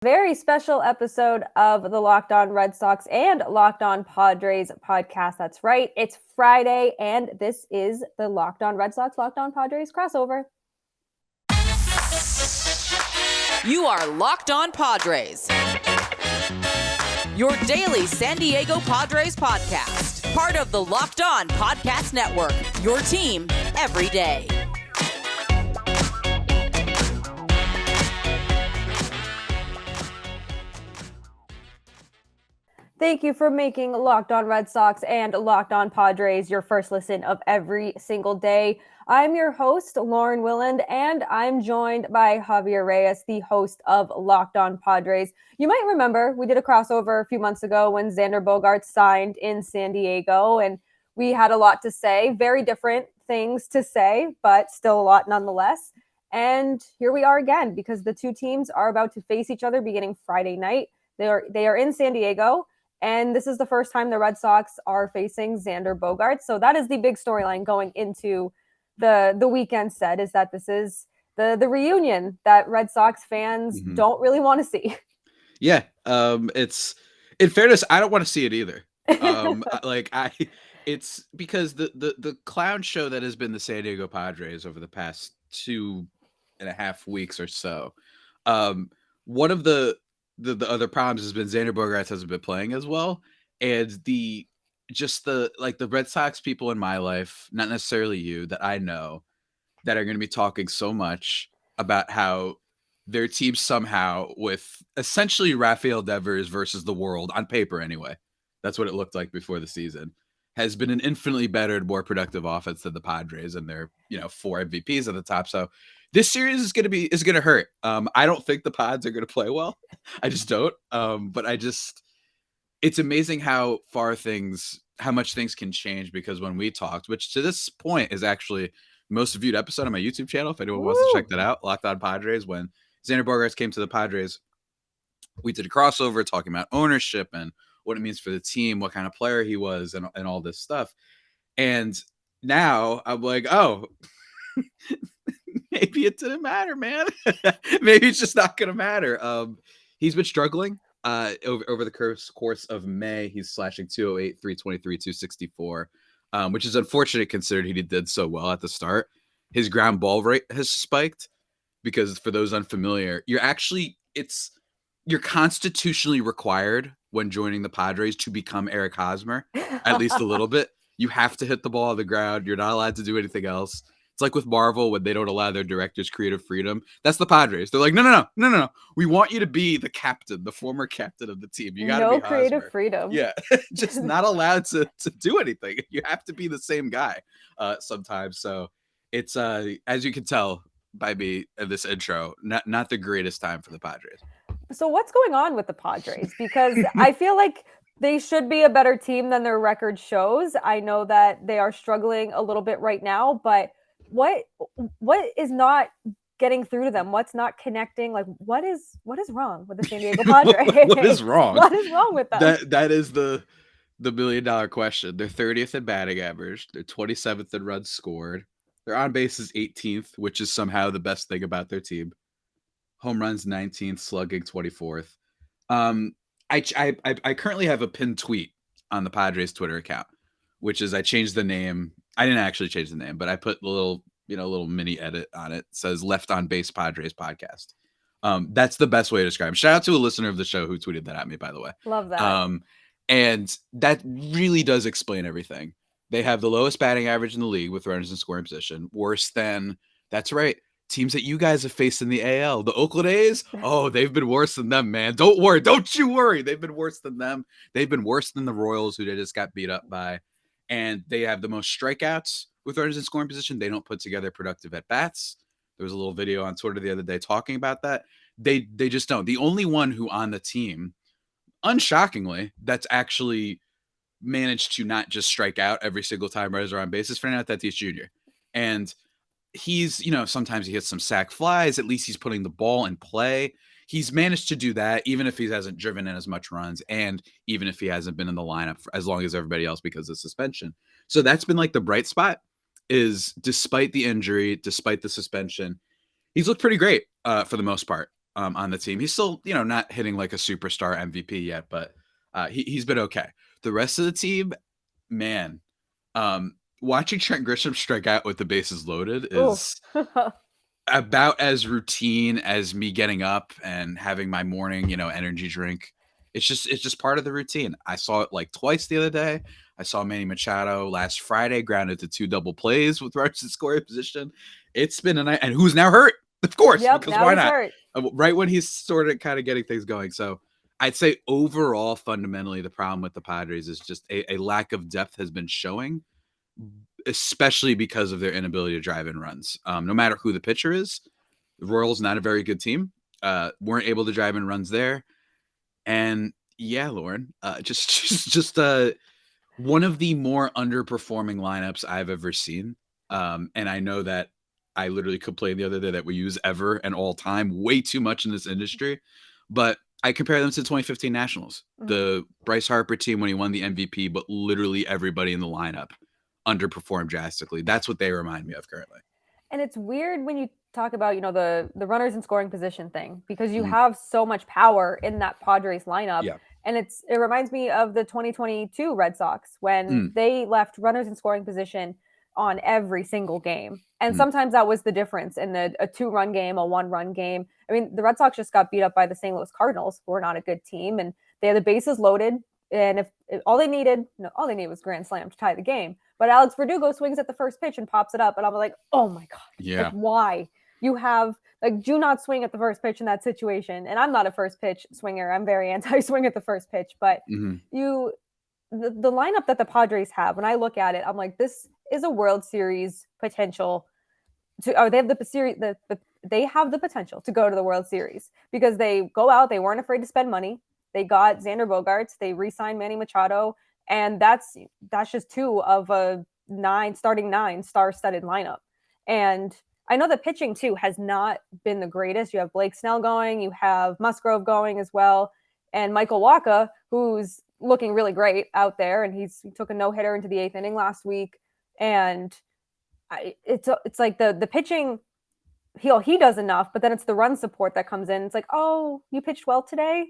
Very special episode of the Locked On Red Sox and Locked On Padres podcast. That's right. It's Friday, and this is the Locked On Red Sox, Locked On Padres crossover. You are Locked On Padres, your daily San Diego Padres podcast. Part of the Locked On Podcast Network, your team every day. Thank you for making Locked On Red Sox and Locked On Padres your first listen of every single day. I'm your host, Lauren Willand, and I'm joined by Javier Reyes, the host of Locked On Padres. You might remember we did a crossover a few months ago when Xander Bogaerts signed in San Diego, and we had a lot to say, very different things to say, but still a lot nonetheless. And here we are again, because the two teams are about to face each other beginning Friday night. They are in San Diego. And this is the first time the Red Sox are facing Xander Bogaerts. So that is the big storyline going into the weekend set, is that this is the reunion that Red Sox fans don't really want to see. Yeah. It's, in fairness, I don't want to see it either. It's because the clown show that has been the San Diego Padres over the past 2.5 weeks or so. One of the other problems has been Xander Bogaerts hasn't been playing as well. And the Red Sox people in my life, not necessarily you, that I know, that are going to be talking so much about how their team somehow, with essentially Rafael Devers versus the world, on paper anyway, that's what it looked like before the season, has been an infinitely better and more productive offense than the Padres, and they're 4 MVPs at the top. So this series is going to hurt. I don't think the Pods are going to play well. I just don't. But it's amazing how much things can change, because when we talked, which to this point is actually most viewed episode on my YouTube channel, if anyone wants to check that out, Locked On Padres, when Xander Bogaerts came to the Padres, we did a crossover talking about ownership and what it means for the team, what kind of player he was, and all this stuff. And now I'm like, oh, maybe it didn't matter, man. Maybe it's just not going to matter. He's been struggling over the course of May. He's slashing 208, 323, 264, which is unfortunate considering he did so well at the start. His ground ball rate has spiked because, for those unfamiliar, you're constitutionally required when joining the Padres to become Eric Hosmer, at least a little bit. You have to hit the ball on the ground. You're not allowed to do anything else. It's like with Marvel when they don't allow their directors creative freedom. That's the Padres. They're like, no. We want you to be the captain, the former captain of the team. You got to be no creative Hosmer. freedom. Yeah, just not allowed to do anything. You have to be the same guy sometimes. So it's, as you can tell by me in this intro, not the greatest time for the Padres. So what's going on with the Padres? Because I feel like they should be a better team than their record shows. I know that they are struggling a little bit right now, but what is not getting through to them? What's not connecting? Like, what is wrong with the San Diego Padres? What is wrong? What is wrong with them? That is the $1 million question. They're 30th in batting average. They're 27th in runs scored. Their on base is 18th, which is somehow the best thing about their team. Home runs 19th, slugging 24th. I currently have a pinned tweet on the Padres Twitter account, which is I changed the name. I didn't actually change the name, but I put a little mini edit on it. It says Left on Base Padres Podcast. That's the best way to describe it. Shout out to a listener of the show who tweeted that at me, by the way. Love that. And that really does explain everything. They have the lowest batting average in the league with runners in scoring position, worse than, that's right, teams that you guys have faced in the AL. The Oakland A's, they've been worse than them, man. Don't worry. Don't you worry. They've been worse than them. They've been worse than the Royals, who they just got beat up by. And they have the most strikeouts with runners in scoring position. They don't put together productive at-bats. There was a little video on Twitter the other day talking about that. They just don't. The only one who on the team, unshockingly, that's actually managed to not just strike out every single time runners are on base is Fernando Tatis Jr. And he's, sometimes he hits some sac flies. At least he's putting the ball in play. He's managed to do that, even if he hasn't driven in as much runs, and even if he hasn't been in the lineup for as long as everybody else because of suspension. So that's been like the bright spot, is despite the injury, despite the suspension, he's looked pretty great for the most part. on the team. He's still, not hitting like a superstar MVP yet, but he's been okay. The rest of the team, man, watching Trent Grisham strike out with the bases loaded is about as routine as me getting up and having my morning, energy drink. It's just part of the routine. I saw it like twice the other day. I saw Manny Machado last Friday grounded to 2 double plays with runners in scoring position. It's been a night, and who's now hurt, of course, Yep, because now why he's not? hurt. Right when he's sort of kind of getting things going. So I'd say overall, fundamentally, the problem with the Padres is just a lack of depth has been showing, especially because of their inability to drive in runs. No matter who the pitcher is, the Royals not a very good team. Weren't able to drive in runs there. And yeah, Lauren, just one of the more underperforming lineups I've ever seen. And I know that I literally complained the other day that we use ever and all time way too much in this industry, but I compare them to 2015 Nationals, the Bryce Harper team when he won the MVP, but literally everybody in the lineup underperformed drastically. That's what they remind me of currently. And it's weird when you talk about, the runners in scoring position thing, because you have so much power in that Padres lineup. Yeah. And it reminds me of the 2022 Red Sox when they left runners in scoring position on every single game. And sometimes that was the difference in a 2-run game, a 1-run game. I mean, the Red Sox just got beat up by the St. Louis Cardinals, who are not a good team, and they had the bases loaded. And if all they needed was grand slam to tie the game. But Alex Verdugo swings at the first pitch and pops it up. And I'm like, oh my God. Yeah. Like, why? You have, do not swing at the first pitch in that situation. And I'm not a first pitch swinger. I'm very anti-swing at the first pitch. But the lineup that the Padres have, when I look at it, I'm like, this is a World Series potential. They have they have the potential to go to the World Series because they go out. They weren't afraid to spend money. They got Xander Bogaerts. They re-signed Manny Machado. And that's just 2 of a starting 9 star-studded lineup. And I know the pitching, too, has not been the greatest. You have Blake Snell going. You have Musgrove going as well. And Michael Wacha, who's looking really great out there. And he took a no-hitter into the 8th inning last week. And it's like the pitching, he does enough, but then it's the run support that comes in. It's like, oh, you pitched well today?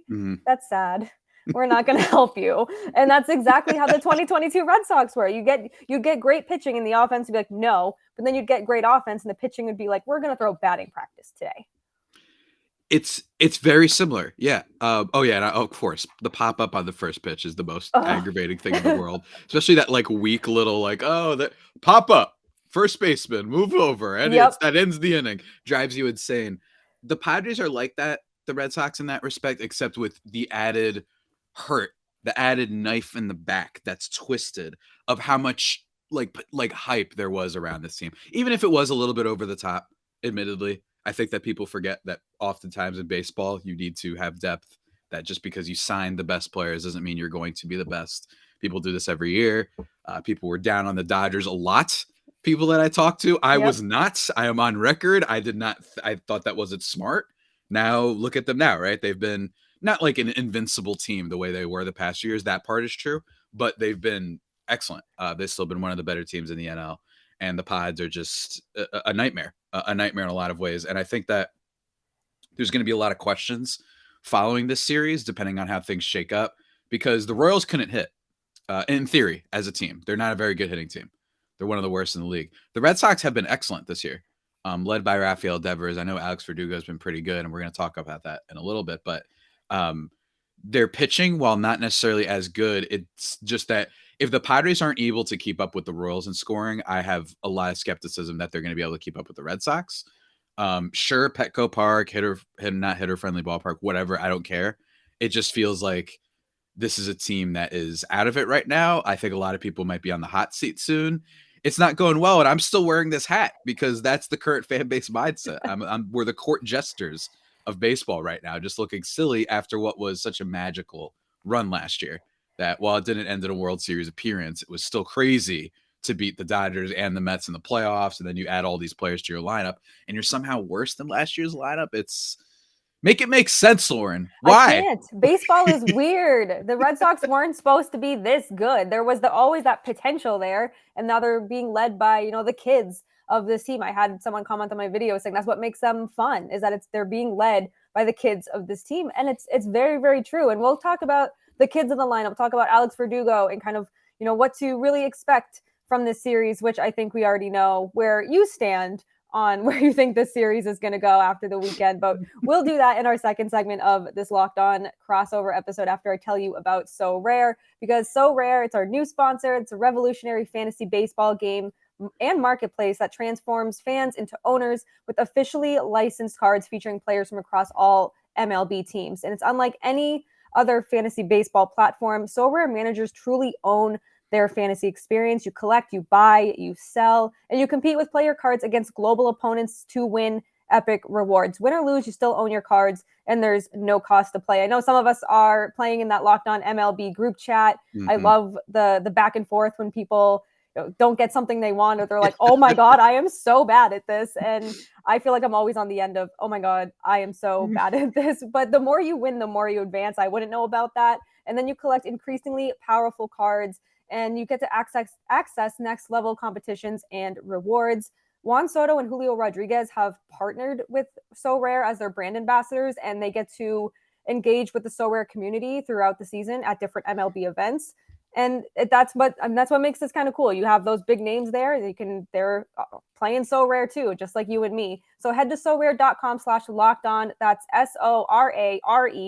That's sad. We're not going to help you. And that's exactly how the 2022 Red Sox were. You get great pitching in the offense, you'd be like, no. But then you'd get great offense and the pitching would be like, we're going to throw batting practice today. It's very similar. Yeah. And of course, the pop-up on the first pitch is the most aggravating thing in the world. Especially that like weak little that pop-up, first baseman, move over. And that ends the inning. Drives you insane. The Padres are like that, the Red Sox in that respect, except with the added hurt, the added knife in the back that's twisted of how much like hype there was around this team. Even if it was a little bit over the top, admittedly, I think that people forget that oftentimes in baseball, you need to have depth, that just because you sign the best players doesn't mean you're going to be the best. People do this every year. People were down on the Dodgers a lot. People that I talked to, I was not. I am on record. I thought that wasn't smart. Now look at them now, right? They've been not like an invincible team the way they were the past years. That part is true, but they've been excellent. They've still been one of the better teams in the NL, and the Pods are just a nightmare in a lot of ways. And I think that there's going to be a lot of questions following this series, depending on how things shake up, because the Royals couldn't hit in theory as a team. They're not a very good hitting team. They're one of the worst in the league. The Red Sox have been excellent this year, led by Rafael Devers. I know Alex Verdugo has been pretty good, and we're going to talk about that in a little bit, but their pitching, while not necessarily as good, it's just that if the Padres aren't able to keep up with the Royals in scoring, I have a lot of skepticism that they're going to be able to keep up with the Red Sox. Sure, Petco Park, not hitter-friendly ballpark, whatever, I don't care. It just feels like this is a team that is out of it right now. I think a lot of people might be on the hot seat soon. It's not going well, and I'm still wearing this hat because that's the current fan base mindset. We're the court jesters of baseball right now, just looking silly after what was such a magical run last year. That while it didn't end in a World Series appearance, it was still crazy to beat the Dodgers and the Mets in the playoffs. And then you add all these players to your lineup and you're somehow worse than last year's lineup. Make it make sense, Lauren. Why? I can't. Baseball is weird. The Red Sox weren't supposed to be this good. There was always that potential there. And now they're being led by, the kids of this team. I had someone comment on my video saying that's what makes them fun, is that they're being led by the kids of this team. And it's very, very true. And we'll talk about the kids in the lineup, we'll talk about Alex Verdugo and kind of, what to really expect from this series, which I think we already know where you stand on where you think this series is going to go after the weekend. But we'll do that in our second segment of this Locked On crossover episode after I tell you about So Rare, because So Rare, it's our new sponsor. It's a revolutionary fantasy baseball game and marketplace that transforms fans into owners with officially licensed cards featuring players from across all MLB teams. And it's unlike any other fantasy baseball platform. So Rare managers truly own their fantasy experience. You collect, you buy, you sell, and you compete with player cards against global opponents to win epic rewards. Win or lose, you still own your cards, and there's no cost to play. I know some of us are playing in that Locked On MLB group chat. I love the back and forth when people don't get something they want, or they're like, oh my God, I am so bad at this. And I feel like I'm always on the end of, oh my God, I am so bad at this. But the more you win, the more you advance. I wouldn't know about that. And then you collect increasingly powerful cards, and you get to access next level competitions and rewards. Juan Soto and Julio Rodriguez have partnered with So Rare as their brand ambassadors, and they get to engage with the So Rare community throughout the season at different MLB events. And that's what makes this kind of cool. You have those big names there. They're playing So Rare too, just like you and me. So head to sorare.com/lockedon. That's SORARE.com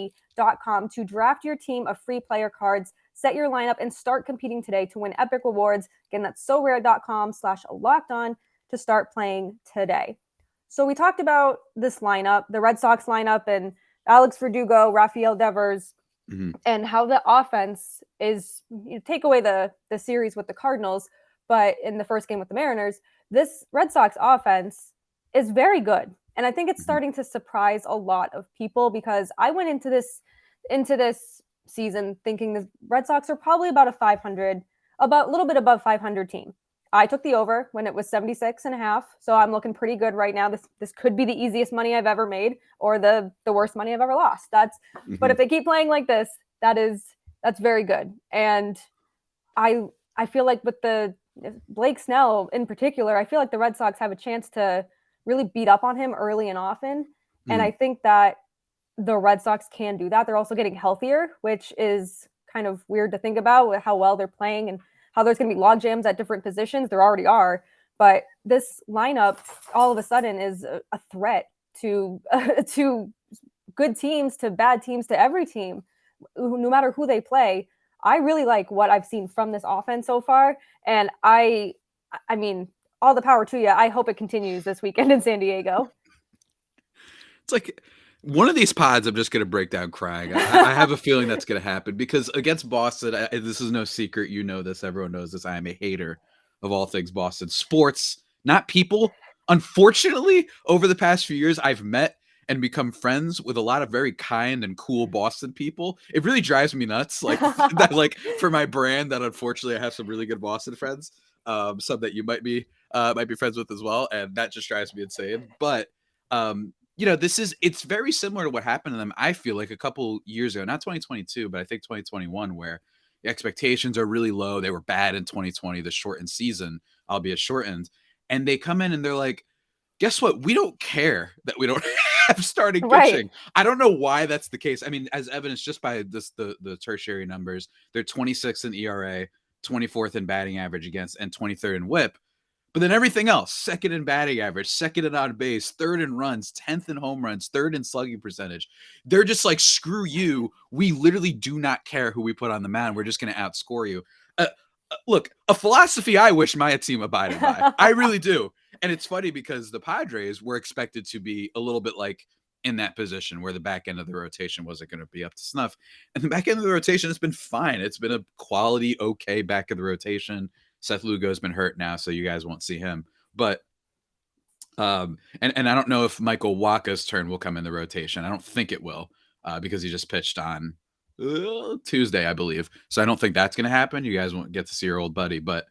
to draft your team of free player cards, set your lineup, and start competing today to win epic rewards. Again, that's sorare.com/lockedon to start playing today. So we talked about this lineup, the Red Sox lineup, and Alex Verdugo, Rafael Devers, and how the offense is, take away the series with the Cardinals, but in the first game with the Mariners, this Red Sox offense is very good. And I think it's starting to surprise a lot of people, because I went into this season thinking the Red Sox are probably about a little bit above 500 team. I took the over when it was 76.5. So I'm looking pretty good right now. This could be the easiest money I've ever made, or the worst money I've ever lost. But if they keep playing like this, that's very good. And I feel like with the Blake Snell in particular, I feel like the Red Sox have a chance to really beat up on him early and often. And I think that the Red Sox can do that. They're also getting healthier, which is kind of weird to think about with how well they're playing and how there's going to be log jams at different positions. There already are. But this lineup all of a sudden is a threat to good teams, to bad teams, to every team, no matter who they play. I really like what I've seen from this offense so far. And I mean, all the power to you. I hope it continues this weekend in San Diego. It's like one of these pods, I'm just going to break down crying. I have a feeling that's going to happen, because against Boston, this is no secret. You know this. Everyone knows this. I am a hater of all things Boston sports, not people. Unfortunately, over the past few years, I've met and become friends with a lot of very kind and cool Boston people. It really drives me nuts. Like that, like for my brand, that unfortunately I have some really good Boston friends, some that you might be friends with as well, and that just drives me insane. But it's very similar to what happened to them, I feel like, a couple years ago, not 2022, but I think 2021, where the expectations are really low. They were bad in 2020, the shortened season, albeit shortened. And they come in and they're like, guess what? We don't care that we don't have starting pitching. Right. I don't know why that's the case. I mean, as evidenced just by the tertiary numbers, they're 26th in ERA, 24th in batting average against, and 23rd in WHIP. But then everything else, second in batting average, second in on base, third in runs, 10th in home runs, third in slugging percentage. They're just like, screw you. We literally do not care who we put on the mound. We're just going to outscore you. Look, a philosophy I wish my team abided by. I really do. And it's funny because the Padres were expected to be a little bit like in that position where the back end of the rotation wasn't going to be up to snuff. And the back end of the rotation has been fine. It's been a quality, okay back of the rotation. Seth Lugo's been hurt now, so you guys won't see him. But and I don't know if Michael Wacha's turn will come in the rotation. I don't think it will, because he just pitched on Tuesday, I believe. So I don't think that's going to happen. You guys won't get to see your old buddy. But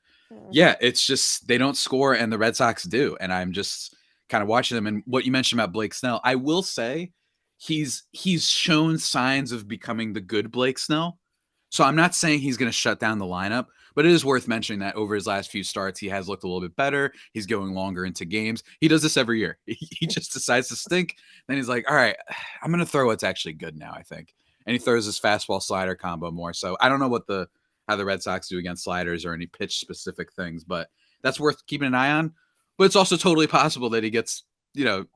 yeah, it's just they don't score, and the Red Sox do. And I'm just kind of watching them. And what you mentioned about Blake Snell, I will say he's shown signs of becoming the good Blake Snell. So I'm not saying he's going to shut down the lineup, But it is worth mentioning that over his last few starts, he has looked a little bit better. He's going longer into games. He does this every year. He just decides to stink. Then he's like, all right, I'm going to throw what's actually good now, I think. And he throws his fastball slider combo more. So I don't know how the Red Sox do against sliders or any pitch specific things, but that's worth keeping an eye on. But it's also totally possible that he gets,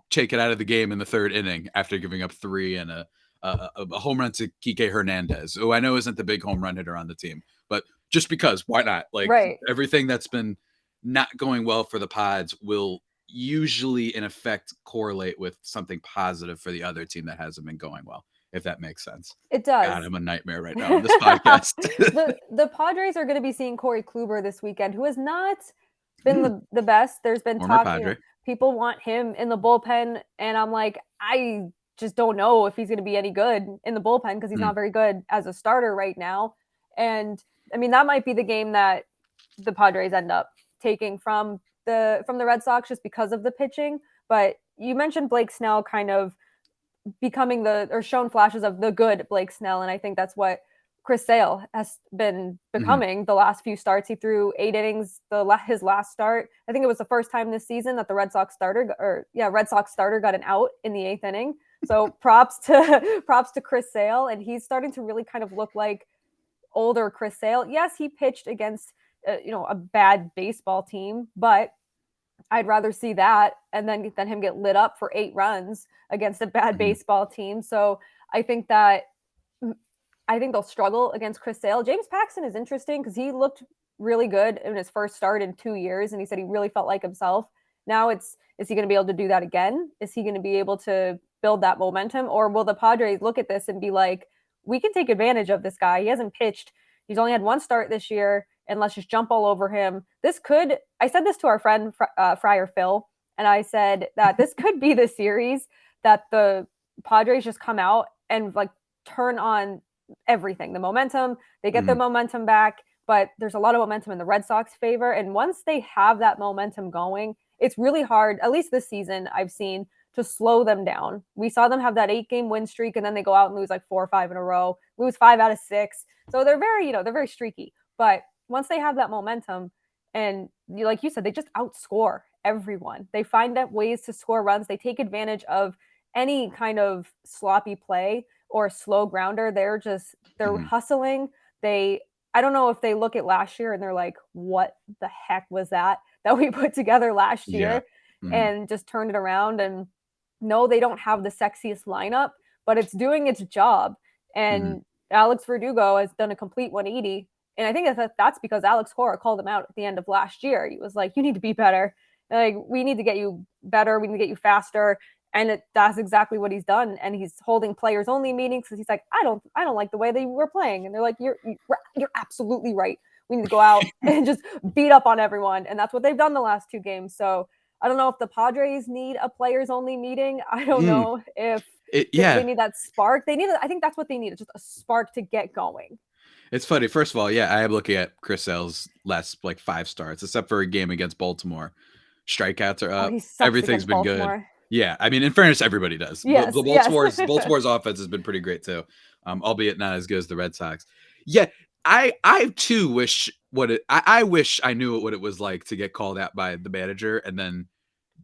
taken out of the game in the third inning after giving up 3 and a home run to Kike Hernandez, who I know isn't the big home run hitter on the team, but just because, why not? Like, right. Everything that's been not going well for the Pods will usually in effect correlate with something positive for the other team that hasn't been going well, if that makes sense. It does. God, I'm a nightmare right now on this podcast. the Padres are going to be seeing Corey Kluber this weekend, who has not been the best. There's been talk, people want him in the bullpen, and I'm like, I just don't know if he's going to be any good in the bullpen because he's not very good as a starter right now. And I mean, that might be the game that the Padres end up taking from the Red Sox just because of the pitching. But you mentioned Blake Snell kind of becoming shown flashes of the good Blake Snell. And I think that's what Chris Sale has been becoming the last few starts. He threw 8 innings his last start. I think it was the first time this season that the Red Sox starter got an out in the 8th inning. So props to Chris Sale, and he's starting to really kind of look like older Chris Sale. Yes, he pitched against a bad baseball team, but I'd rather see that and then him get lit up for 8 runs against a bad baseball team. So I think they'll struggle against Chris Sale. James Paxton is interesting because he looked really good in his first start in 2 years, and he said he really felt like himself. Now is he going to be able to do that again? Is he going to be able to build that momentum, or will the Padres look at this and be like, we can take advantage of this guy? He hasn't pitched. He's only had 1 start this year, and let's just jump all over him. I said this to our friend Friar Phil, and I said that this could be the series that the Padres just come out and like turn on everything. The momentum, they get their momentum back, but there's a lot of momentum in the Red Sox favor. And once they have that momentum going, it's really hard, at least this season I've seen, to slow them down. We saw them have that 8-game win streak, and then they go out and lose like 4 or 5 in a row, lose 5 out of 6. So they're very streaky. But once they have that momentum, and like you said, they just outscore everyone. They find ways to score runs. They take advantage of any kind of sloppy play or slow grounder. They're hustling. I don't know if they look at last year and they're like, what the heck was that we put together last year and just turned it around. And no, they don't have the sexiest lineup, but it's doing its job. And Alex Verdugo has done a complete 180. And I think that's because Alex Cora called him out at the end of last year. He was like, you need to be better. Like, we need to get you better. We need to get you faster. And that's exactly what he's done. And he's holding players only meetings because he's like, I don't like the way they were playing. And they're like, you're absolutely right. We need to go out and just beat up on everyone. And that's what they've done the last 2 games. So I don't know if the Padres need a players only meeting. I don't know if they need that spark. I think that's what they need. Just a spark to get going. It's funny. First of all, I am looking at Chris Sale's last 5 starts, except for a game against Baltimore. Strikeouts are up. Everything's been Baltimore. Good. Yeah, I mean, in fairness, everybody does. Yes, Baltimore's offense has been pretty great too, albeit not as good as the Red Sox. Yeah, I too wish I wish I knew what it was like to get called out by the manager and then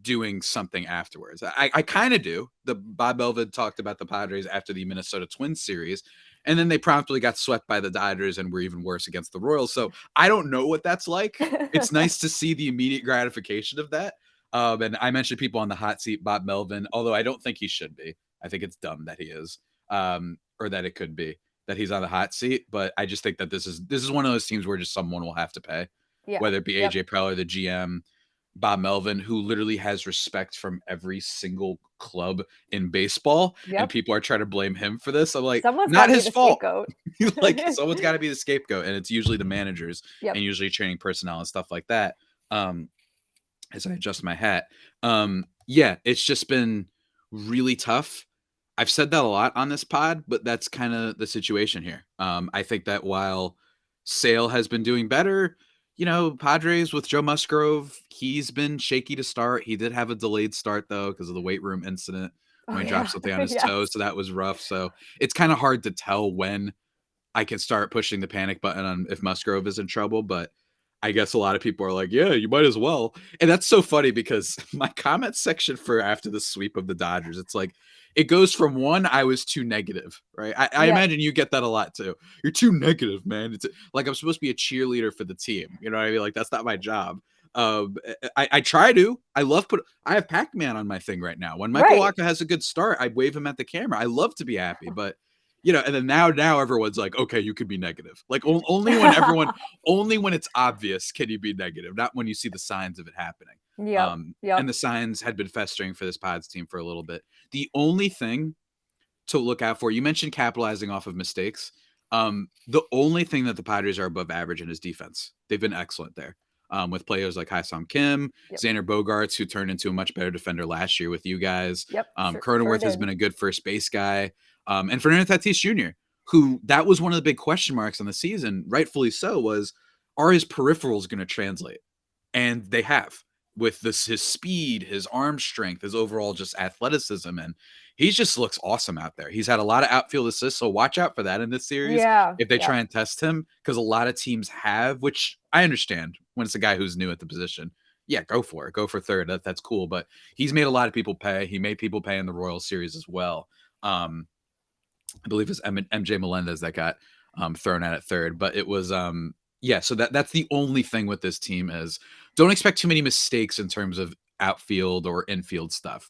doing something afterwards. I kind of do. The Bob Melvin talked about the Padres after the Minnesota Twins series, and then they promptly got swept by the Dodgers and were even worse against the Royals. So I don't know what that's like. It's nice to see the immediate gratification of that. And I mentioned people on the hot seat, Bob Melvin, although I don't think he should be. I think it's dumb that he is, or that it could be that he's on the hot seat. But I just think that this is one of those teams where just someone will have to pay, whether it be AJ Preller, the GM, Bob Melvin, who literally has respect from every single club in baseball, and people are trying to blame him for this. I'm like, someone's not his fault. Like, someone's got to be the scapegoat, and it's usually the managers and usually training personnel and stuff like that. As I adjust my hat, it's just been really tough. I've said that a lot on this pod, but that's kind of the situation here. I think that while Sale has been doing better, Padres with Joe Musgrove, he's been shaky to start. He did have a delayed start, though, because of the weight room incident when he dropped something on his toe. So that was rough. So it's kind of hard to tell when I can start pushing the panic button on if Musgrove is in trouble, but I guess a lot of people are like, yeah, you might as well. And that's so funny because my comment section for after the sweep of the Dodgers, it's like, it goes from one, I was too negative, right? I Yeah. imagine you get that a lot too. You're too negative, man. It's like I'm supposed to be a cheerleader for the team. You know what I mean? Like, that's not my job. I try to. I have Pac-Man on my thing right now. When Michael Right. Wacha has a good start, I wave him at the camera. I love to be happy, but and then now everyone's like, okay, you can be negative. Like only when it's obvious can you be negative, not when you see the signs of it happening. Yep. And the signs had been festering for this Pods team for a little bit. The only thing to look out for, you mentioned capitalizing off of mistakes. The only thing that the Padres are above average in is defense. They've been excellent there. With players like Ha-Seong Kim, Xander Bogaerts, who turned into a much better defender last year with you guys. Yep. Cronenworth has been a good first base guy. And Fernando Tatis Jr., who that was one of the big question marks on the season, rightfully so, was are his peripherals going to translate? And they have, with his speed, his arm strength, his overall just athleticism, and he just looks awesome out there. He's had a lot of outfield assists, so watch out for that in this series if they try and test him, because a lot of teams have, which I understand when it's a guy who's new at the position. Yeah, go for it. Go for third. That's cool. But he's made a lot of people pay. He made people pay in the Royals series as well. I believe it was MJ Melendez that got thrown out at third, but it was so that's the only thing with this team is don't expect too many mistakes in terms of outfield or infield stuff.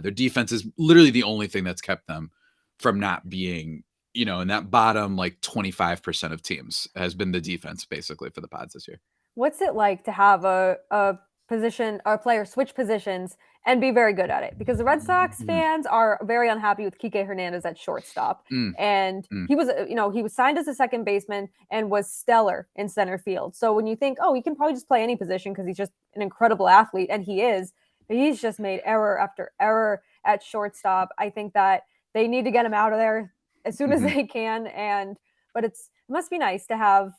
Their defense is literally the only thing that's kept them from not being, in that bottom like 25% of teams has been the defense basically for the Pods this year. What's it like to have a position or player switch positions and be very good at it? Because the Red Sox fans are very unhappy with Kike Hernandez at shortstop. And he was, he was signed as a second baseman and was stellar in center field. So when you think, oh, he can probably just play any position because he's just an incredible athlete, and he is, but he's just made error after error at shortstop. I think that they need to get him out of there as soon as they can. But it must be nice to have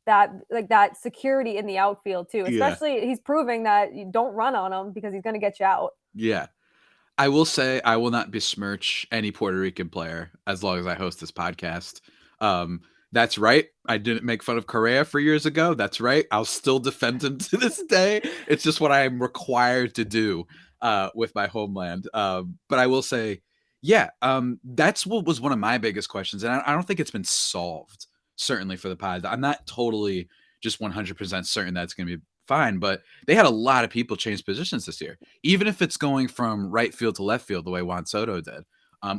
that security in the outfield too, especially he's proving that you don't run on him because he's going to get you out. Yeah. I will say I will not besmirch any Puerto Rican player as long as I host this podcast. That's right. I didn't make fun of Correa for years ago. That's right. I'll still defend him to this day. It's just what I am required to do with my homeland. But I will say, that's what was one of my biggest questions. And I don't think it's been solved. Certainly for the Pods. I'm not totally just 100% certain that's going to be fine, but they had a lot of people change positions this year, even if it's going from right field to left field the way Juan Soto did.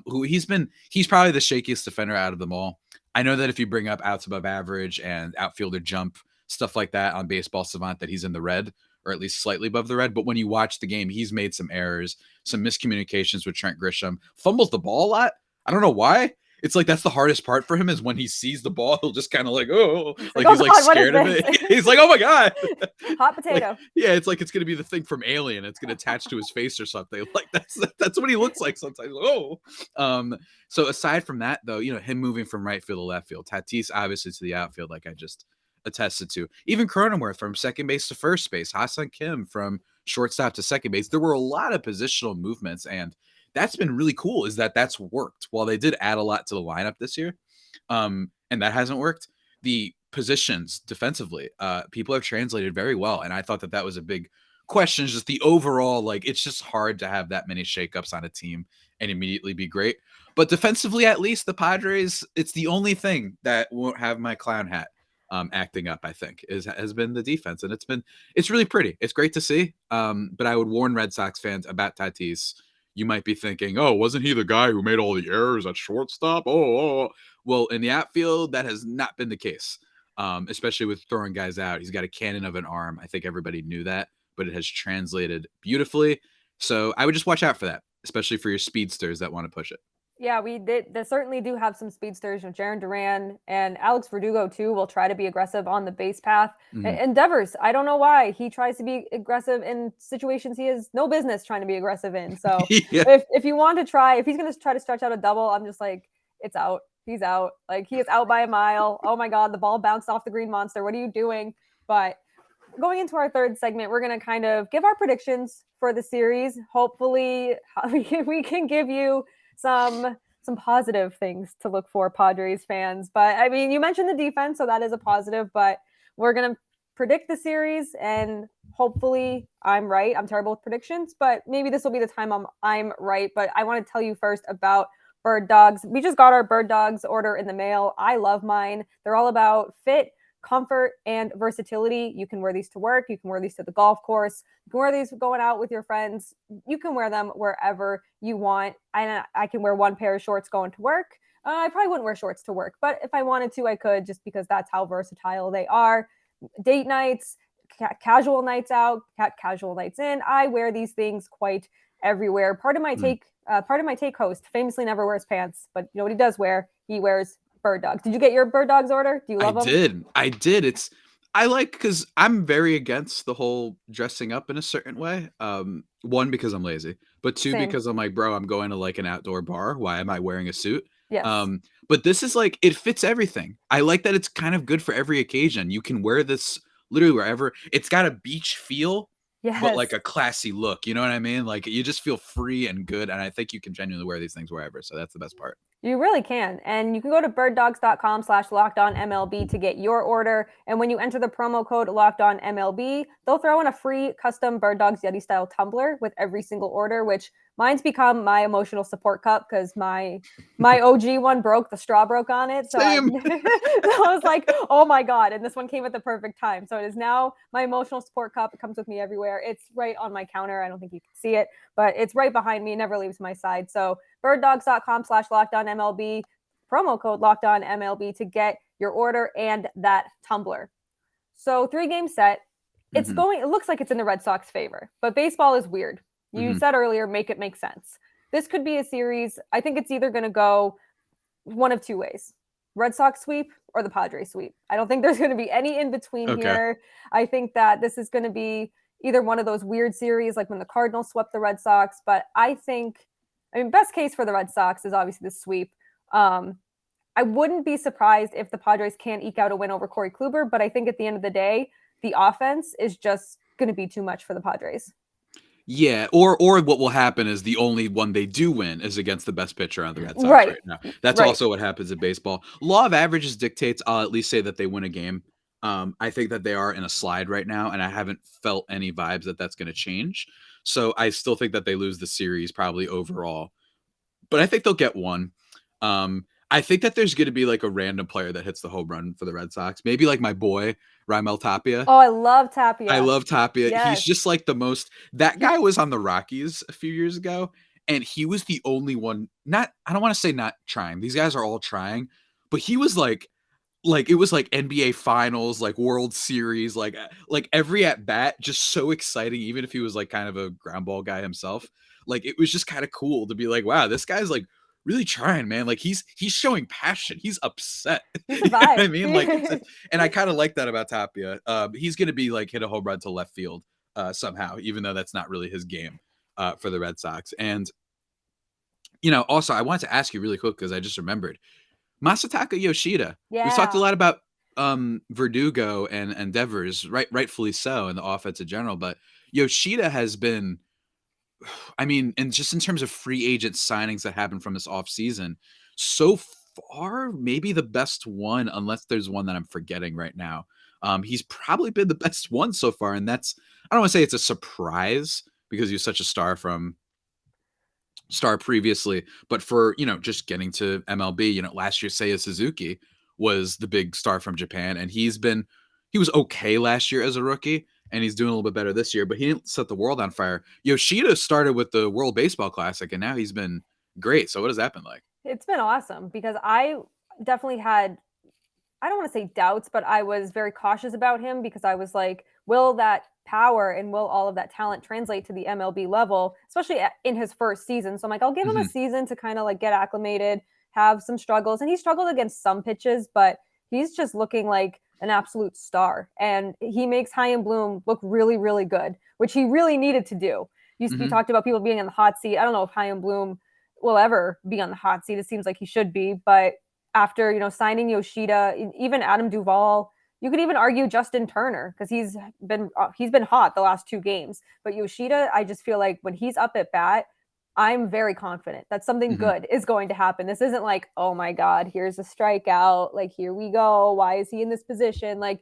He's probably the shakiest defender out of them all. I know that if you bring up outs above average and outfielder jump, stuff like that on Baseball Savant, that he's in the red or at least slightly above the red. But when you watch the game, he's made some errors, some miscommunications with Trent Grisham, fumbles the ball a lot. I don't know why. It's like that's the hardest part for him is when he sees the ball, he'll just kind of like, he's like scared of it. He's like, oh my God. Hot potato. Like, it's like it's gonna be the thing from Alien. It's gonna attach to his face or something. Like that's what he looks like sometimes. So aside from that, though, him moving from right field to left field, Tatis obviously to the outfield, like I just attested to. Even Cronenworth from second base to first base, Ha-Seong Kim from shortstop to second base. There were a lot of positional movements, and that's been really cool is that's worked. While they did add a lot to the lineup this year, and that hasn't worked, the positions defensively, people have translated very well. And I thought that was a big question, just the overall, like, it's just hard to have that many shakeups on a team and immediately be great. But defensively, at least the Padres, it's the only thing that won't have my clown hat acting up, I think, has been the defense. And it's really pretty. It's great to see. But I would warn Red Sox fans about Tatis. You might be thinking, oh, wasn't he the guy who made all the errors at shortstop? Well, in the outfield, that has not been the case, especially with throwing guys out. He's got a cannon of an arm. I think everybody knew that, but it has translated beautifully. So I would just watch out for that, especially for your speedsters that want to push it. Yeah, we did. They certainly do have some speedsters. Jaron Duran and Alex Verdugo, too, will try to be aggressive on the base path. Endeavors, I don't know why. He tries to be aggressive in situations he has no business trying to be aggressive in. So if you want to try, if he's going to try to stretch out a double, I'm just like, it's out. He's out. Like, he is out by a mile. Oh, my God, the ball bounced off the green monster. What are you doing? But going into our third segment, we're going to kind of give our predictions for the series. Hopefully, we can give you some some positive things to look for, Padres fans. But I mean, you mentioned the defense, so that is a positive, but we're going to predict the series, and hopefully I'm right. I'm terrible with predictions, but maybe this will be the time I'm right. But I want to tell you first about bird dogs. We just got our bird dogs order in the mail. I love mine. They're all about fit, comfort, and versatility. You can wear these to work. You can wear these to the golf course. You can wear these going out with your friends. You can wear them wherever you want. I can wear one pair of shorts going to work. I probably wouldn't wear shorts to work, but if I wanted to, I could, just because that's how versatile they are. Date nights, casual nights out, casual nights in. I wear these things quite everywhere. Part of my take host famously never wears pants, but you know what he does wear? He wears bird dogs. Did you get your bird dogs order? Do you love them? I did. I like, because I'm very against the whole dressing up in a certain way. One, because I'm lazy, but two, Same. because I'm like, bro, I'm going to like an outdoor bar. Why am I wearing a suit? Yes. But this is like, it fits everything. I like that it's kind of good for every occasion. You can wear this literally wherever. It's got a beach feel, Yes. but like a classy look. You know what I mean? Like, you just feel free and good. And I think you can genuinely wear these things wherever. So that's the best part. You really can. And you can go to birddogs.com/lockedonmlb to get your order. And when you enter the promo code lockedonmlb, they'll throw in a free custom Bird Dogs Yeti style tumbler with every single order, which mine's become my emotional support cup, because my OG one broke, the straw broke on it. So I was like, oh my God. And this one came at the perfect time. So it is now my emotional support cup. It comes with me everywhere. It's right on my counter. I don't think you can see it, but it's right behind me. It never leaves my side. So birddogs.com/lockedonmlb, promo code lockedonmlb to get your order and that tumbler. So 3-game set. It looks like it's in the Red Sox favor, but baseball is weird. You said earlier, make it make sense. This could be a series. I think it's either going to go one of two ways: Red Sox sweep or the Padres sweep. I don't think there's going to be any in between here. I think that this is going to be either one of those weird series, like when the Cardinals swept the Red Sox. But I mean, best case for the Red Sox is obviously the sweep. I wouldn't be surprised if the Padres can eke out a win over Corey Kluber, but I think at the end of the day, the offense is just going to be too much for the Padres. Yeah, or what will happen is the only one they do win is against the best pitcher on the Red Sox right now. That's also what happens in baseball. Law of averages dictates I'll at least say that they win a game. I think that they are in a slide right now, and I haven't felt any vibes that that's going to change. So I still think that they lose the series probably overall, but I think they'll get one. I think that there's going to be like a random player that hits the home run for the Red Sox. Maybe like my boy, Raimel Tapia. Oh, I love Tapia. I love Tapia. Yes. He's just like the most, that guy was on the Rockies a few years ago, and he was the only one, I don't want to say not trying. These guys are all trying, but he was like it was like NBA Finals, like World Series, like every at bat, just so exciting. Even if he was like kind of a ground ball guy himself, like it was just kind of cool to be like, wow, this guy's like really trying, man. Like he's showing passion. He's upset. He's You know what I mean? Like, and I kind of like that about Tapia. He's going to be like hit a home run to left field somehow, even though that's not really his game for the Red Sox. And, you know, also I wanted to ask you really quick, because I just remembered Masataka Yoshida. Yeah. We've talked a lot about Verdugo and Devers, rightfully so, in the offense in general. But Yoshida has been, I mean, and just in terms of free agent signings that happened from this offseason, so far, maybe the best one, unless there's one that I'm forgetting right now. He's probably been the best one so far. And that's, I don't want to say it's a surprise because he was such a star previously, but for, you know, just getting to MLB, you know, last year, Seiya Suzuki was the big star from Japan, and he was okay last year as a rookie, and he's doing a little bit better this year, but he didn't set the world on fire. Yoshida started with the World Baseball Classic, and now he's been great. So what has that been like? It's been awesome, because I definitely had, I don't want to say doubts, but I was very cautious about him, because I was like, will that power and will all of that talent translate to the MLB level, especially in his first season? So I'm like, I'll give him a season to kind of like get acclimated, have some struggles. And he struggled against some pitches, but he's just looking like an absolute star. And he makes Chaim Bloom look really, really good, which he really needed to do. You talked about people being in the hot seat. I don't know if Chaim Bloom will ever be on the hot seat. It seems like he should be, but after, you know, signing Yoshida, even Adam Duvall, you could even argue Justin Turner, because he's been hot the last 2 games. But Yoshida, I just feel like when he's up at bat, I'm very confident that something Mm-hmm. good is going to happen. This isn't like, oh my God, here's a strikeout. Like, here we go. Why is he in this position? Like,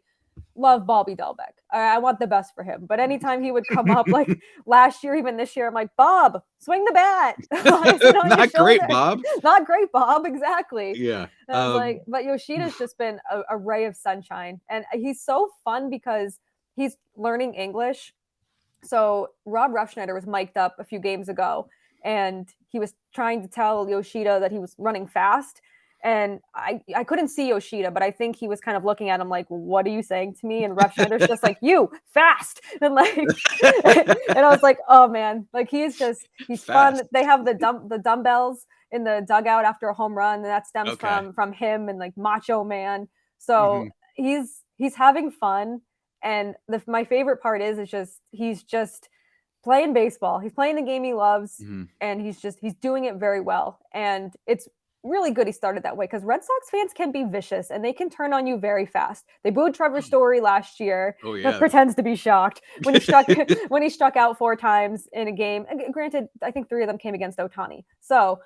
love Bobby Dahlbeck. I want the best for him. But anytime he would come up, like last year, even this year, I'm like, Bob, swing the bat. Why is it on your Not great, shoulder? Bob. Not great, Bob. Exactly. Yeah. And I was like, but Yoshida's just been a ray of sunshine. And he's so fun because he's learning English. So Rob Ruffschneider was mic'd up a few games ago, and he was trying to tell Yoshida that he was running fast. And I couldn't see Yoshida, but I think he was kind of looking at him like, what are you saying to me? And Ruffschneider's just like, you, fast. And like, and I was like, oh man, like he's fast. Fun. They have the dumbbells in the dugout after a home run, and that stems from him and like Macho Man. So he's having fun. And my favorite part is he's just playing baseball. He's playing the game he loves, and he's doing it very well. And it's really good he started that way, because Red Sox fans can be vicious and they can turn on you very fast. They booed Trevor Story last year. Oh yeah, pretends to be shocked when he struck out 4 times in a game. Granted, I think 3 of them came against Ohtani. So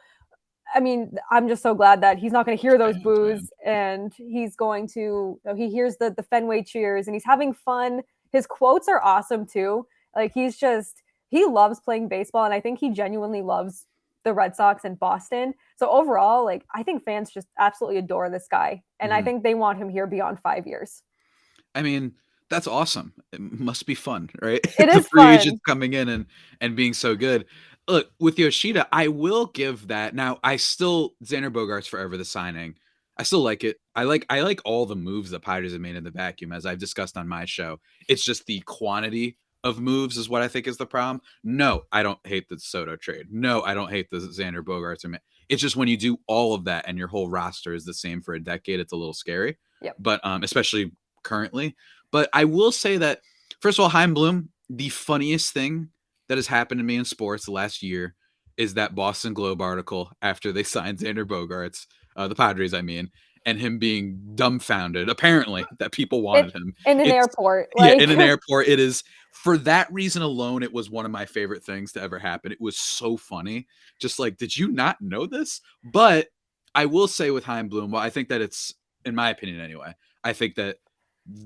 I mean, I'm just so glad that he's not going to hear those boos, and he's going to, he hears the Fenway cheers, and he's having fun. His quotes are awesome too. Like he loves playing baseball, and I think he genuinely loves the Red Sox and Boston. So overall, like I think fans just absolutely adore this guy, and I think they want him here beyond 5 years. I mean, that's awesome. It must be fun, right? It is free fun. Agents coming in and being so good. Look, with Yoshida, I will give that. Now, Xander Bogaerts forever the signing. I still like it. I like all the moves that Padres have made in the vacuum, as I've discussed on my show. It's just the quantity of moves is what I think is the problem. No, I don't hate the Soto trade. No, I don't hate the Xander Bogaerts. It's just when you do all of that and your whole roster is the same for a decade, it's a little scary. Yep. But especially currently. But I will say that, first of all, Chaim Bloom, the funniest thing that has happened to me in sports last year is that Boston Globe article after they signed Xander Bogaerts, the Padres, I mean, and him being dumbfounded, apparently, that people wanted him. In an airport. Yeah, in an airport. It is, for that reason alone, it was one of my favorite things to ever happen. It was so funny. Just like, did you not know this? But I will say with Chaim Bloom, well, I think that it's, in my opinion anyway, I think that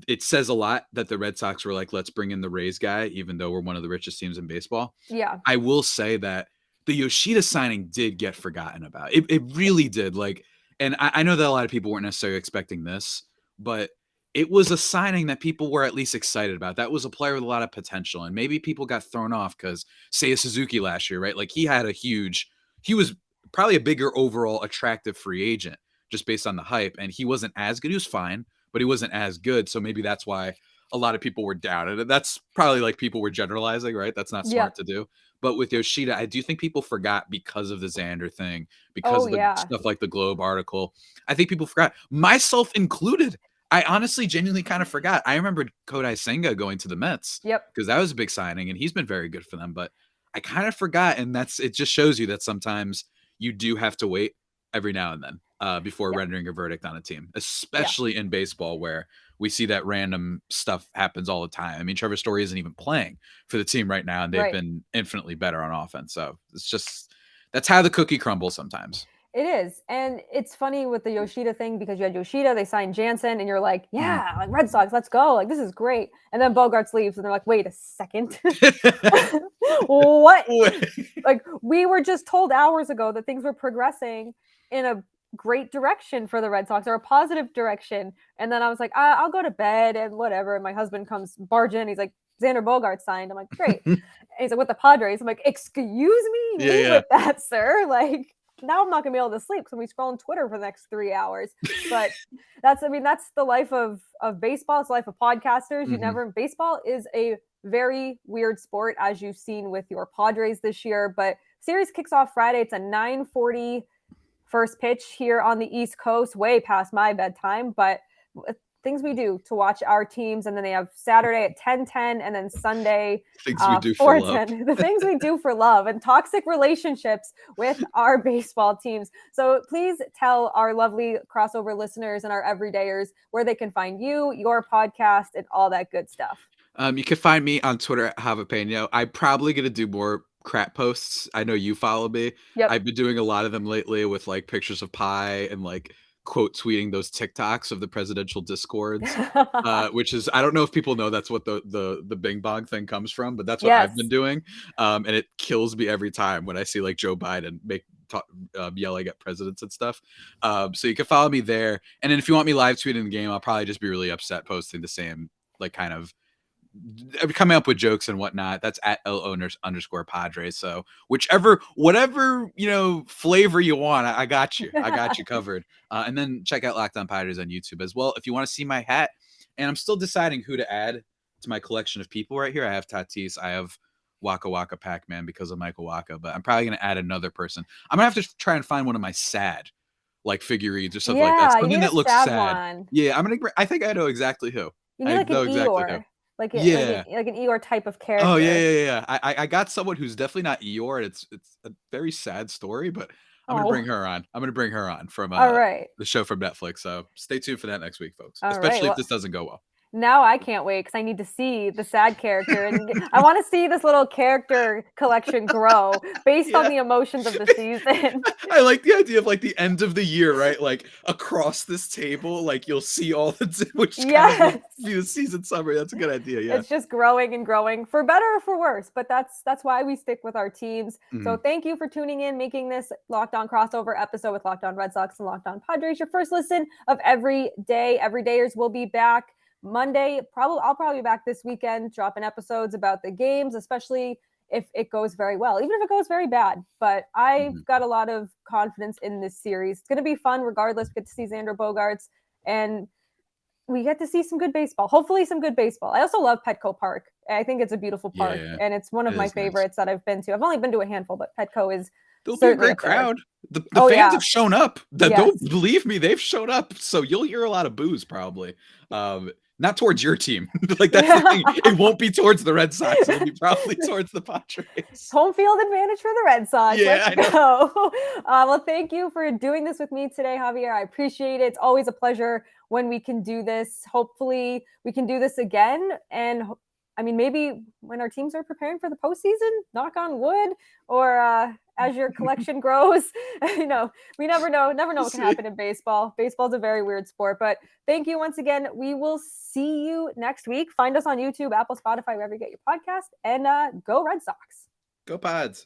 it says a lot that the Red Sox were like, let's bring in the Rays guy, even though we're one of the richest teams in baseball. Yeah. I will say that the Yoshida signing did get forgotten about. It really did. Like, and I know that a lot of people weren't necessarily expecting this, but it was a signing that people were at least excited about. That was a player with a lot of potential. And maybe people got thrown off because Seiya Suzuki last year, right? Like he was probably a bigger overall attractive free agent just based on the hype. And he wasn't as good. He was fine, but he wasn't as good. So maybe that's why a lot of people were doubted. And that's probably like people were generalizing, right? That's not smart to do. But with Yoshida, I do think people forgot because of the Xander thing, because of the stuff like the Globe article. I think people forgot, myself included. I honestly genuinely kind of forgot. I remember Kodai Senga going to the Mets. Yep. Because that was a big signing and he's been very good for them. But I kind of forgot. And it just shows you that sometimes you do have to wait every now and then before rendering a verdict on a team, especially in baseball where we see that random stuff happens all the time. I mean, Trevor Story isn't even playing for the team right now, and they've been infinitely better on offense. So it's just, that's how the cookie crumbles sometimes. It is. And it's funny with the Yoshida thing, because you had Yoshida, they signed Jansen, and you're like, yeah, like Red Sox, let's go. Like, this is great. And then Bogaerts leaves, and they're like, wait a second. What? Like, we were just told hours ago that things were progressing in a great direction for the Red Sox, or a positive direction. And then I was like, I'll go to bed and whatever. And my husband comes barging. He's like, Xander Bogaerts signed. I'm like, great. And he's like, with the Padres. I'm like, excuse me? With that, sir? Like, now I'm not gonna be able to sleep because we scroll on Twitter for the next 3 hours. But that's the life of baseball. It's the life of podcasters. Baseball is a very weird sport, as you've seen with your Padres this year. But series kicks off Friday. It's a 9:40 first pitch here on the East Coast, way past my bedtime. But things we do to watch our teams, and then they have Saturday at 10:10, and then Sunday things we do for love. The things we do for love and toxic relationships with our baseball teams. So please tell our lovely crossover listeners and our everydayers where they can find you, your podcast, and all that good stuff. You can find me on Twitter at Javapeno. I'm probably going to do more crap posts. I know you follow me. Yep. I've been doing a lot of them lately with like pictures of pie and like quote tweeting those TikToks of the presidential discords. Which is, I don't know if people know that's what the Bing Bong thing comes from, but that's what I've been doing. And it kills me every time when I see like Joe Biden yelling at presidents and stuff. So you can follow me there. And then if you want me live tweeting the game, I'll probably just be really upset posting the same, like kind of coming up with jokes and whatnot. That's at @L_Padres. So whatever, flavor you want, I got you. I got you covered. And then check out Locked On Padres on YouTube as well. If you want to see my hat, and I'm still deciding who to add to my collection of people right here. I have Tatis. I have Waka Waka Pac-Man because of Michael Waka, but I'm probably going to add another person. I'm going to have to try and find one of my sad like figurines or something like that. Something that looks sad. One. Yeah, I think I know exactly who. You need like an Eeyore. Like an Eeyore type of character. Oh yeah. I got someone who's definitely not Eeyore. It's a very sad story, but I'm gonna bring her on. From the show from Netflix. So stay tuned for that next week, folks. Especially if this doesn't go well. Now I can't wait because I need to see the sad character, and I want to see this little character collection grow based on the emotions of the season. I like the idea of like the end of the year, right? Like across this table, like you'll see all the kind of be the season summary. That's a good idea. Yeah, it's just growing and growing for better or for worse, but that's why we stick with our teams. Mm-hmm. So thank you for tuning in, making this Locked On crossover episode with Locked On Red Sox and Locked On Padres your first listen of every day. Everydayers will be back Monday. I'll probably be back this weekend dropping episodes about the games, especially if it goes very well, even if it goes very bad. But I've got a lot of confidence in this series. It's going to be fun regardless. We get to see Xander Bogaerts and we get to see some good baseball, hopefully some good baseball. I also love Petco Park. I think it's a beautiful park and it's one of my favorites that I've been to. I've only been to a handful, but Petco is There'll be a great crowd. The fans have shown up. Don't believe me, they've shown up. So you'll hear a lot of boos probably. Not towards your team. Like that's the thing. It won't be towards the Red Sox. It'll be probably towards the Padres. Home field advantage for the Red Sox. Yeah, let's go. Well, thank you for doing this with me today, Javier. I appreciate it. It's always a pleasure when we can do this. Hopefully we can do this again. And I mean, maybe when our teams are preparing for the postseason, knock on wood, or as your collection grows, we never know what can happen in baseball. Baseball's a very weird sport, but thank you once again. We will see you next week. Find us on YouTube, Apple, Spotify, wherever you get your podcast, and go Red Sox. Go Pods.